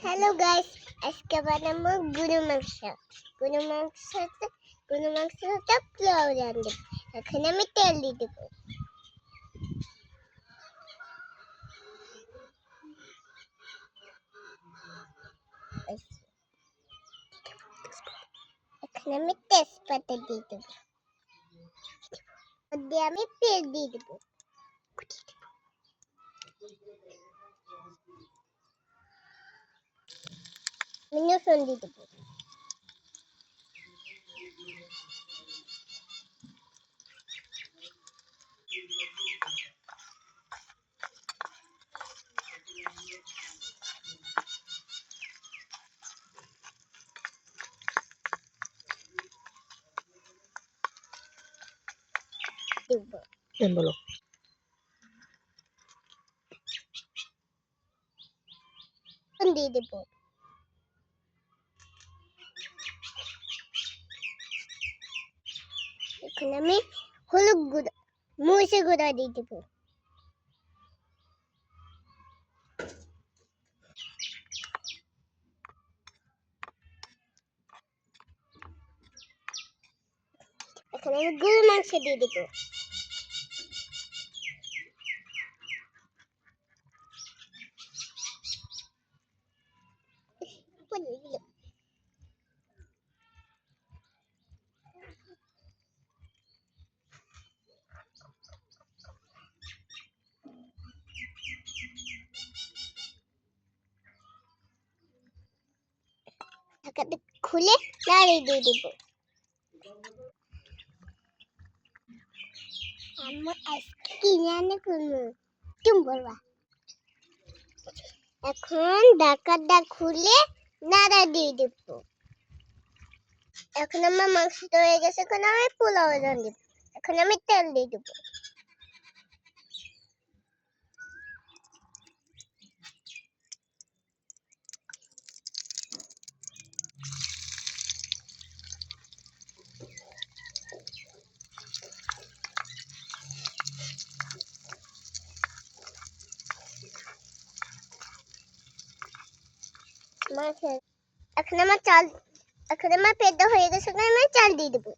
Hello guys, আজকে বানাবো গরু মাংস। গরু মাংসটা পোলাও রাঁধবো। এখন আমি তেল দিয়ে দেবো। এখন আমি তেজপাতা দিয়ে দেবো। দিয়ে আমি পেঁয়াজ দিয়ে দেবো। রসুন দিয়ে দেবো। বলো। দিয়ে দেবো। এখন আমি হলুদ গুঁড়ো, মরিচের গুঁড়ো দিয়ে দেবো। এখন আমি গরুর মাংস দিয়ে দেবো। ঢাকাটা খুলে নাড়িয়ে দিয়ে দেবো। আমি আজকে কি রান্না করবো তুমি বলবা। এখন ঢাকাটা খুলে নাড়া দিয়ে দেবো। এখন আমার মাংসটা হয়ে গেছে, এখন আমি পোলাও রাঁধবো। এখন আমি তেল দিয়ে দেবো। এখন আমার পেটটা হয়ে গেছে, এখন আমি চাল দিয়ে দেবো।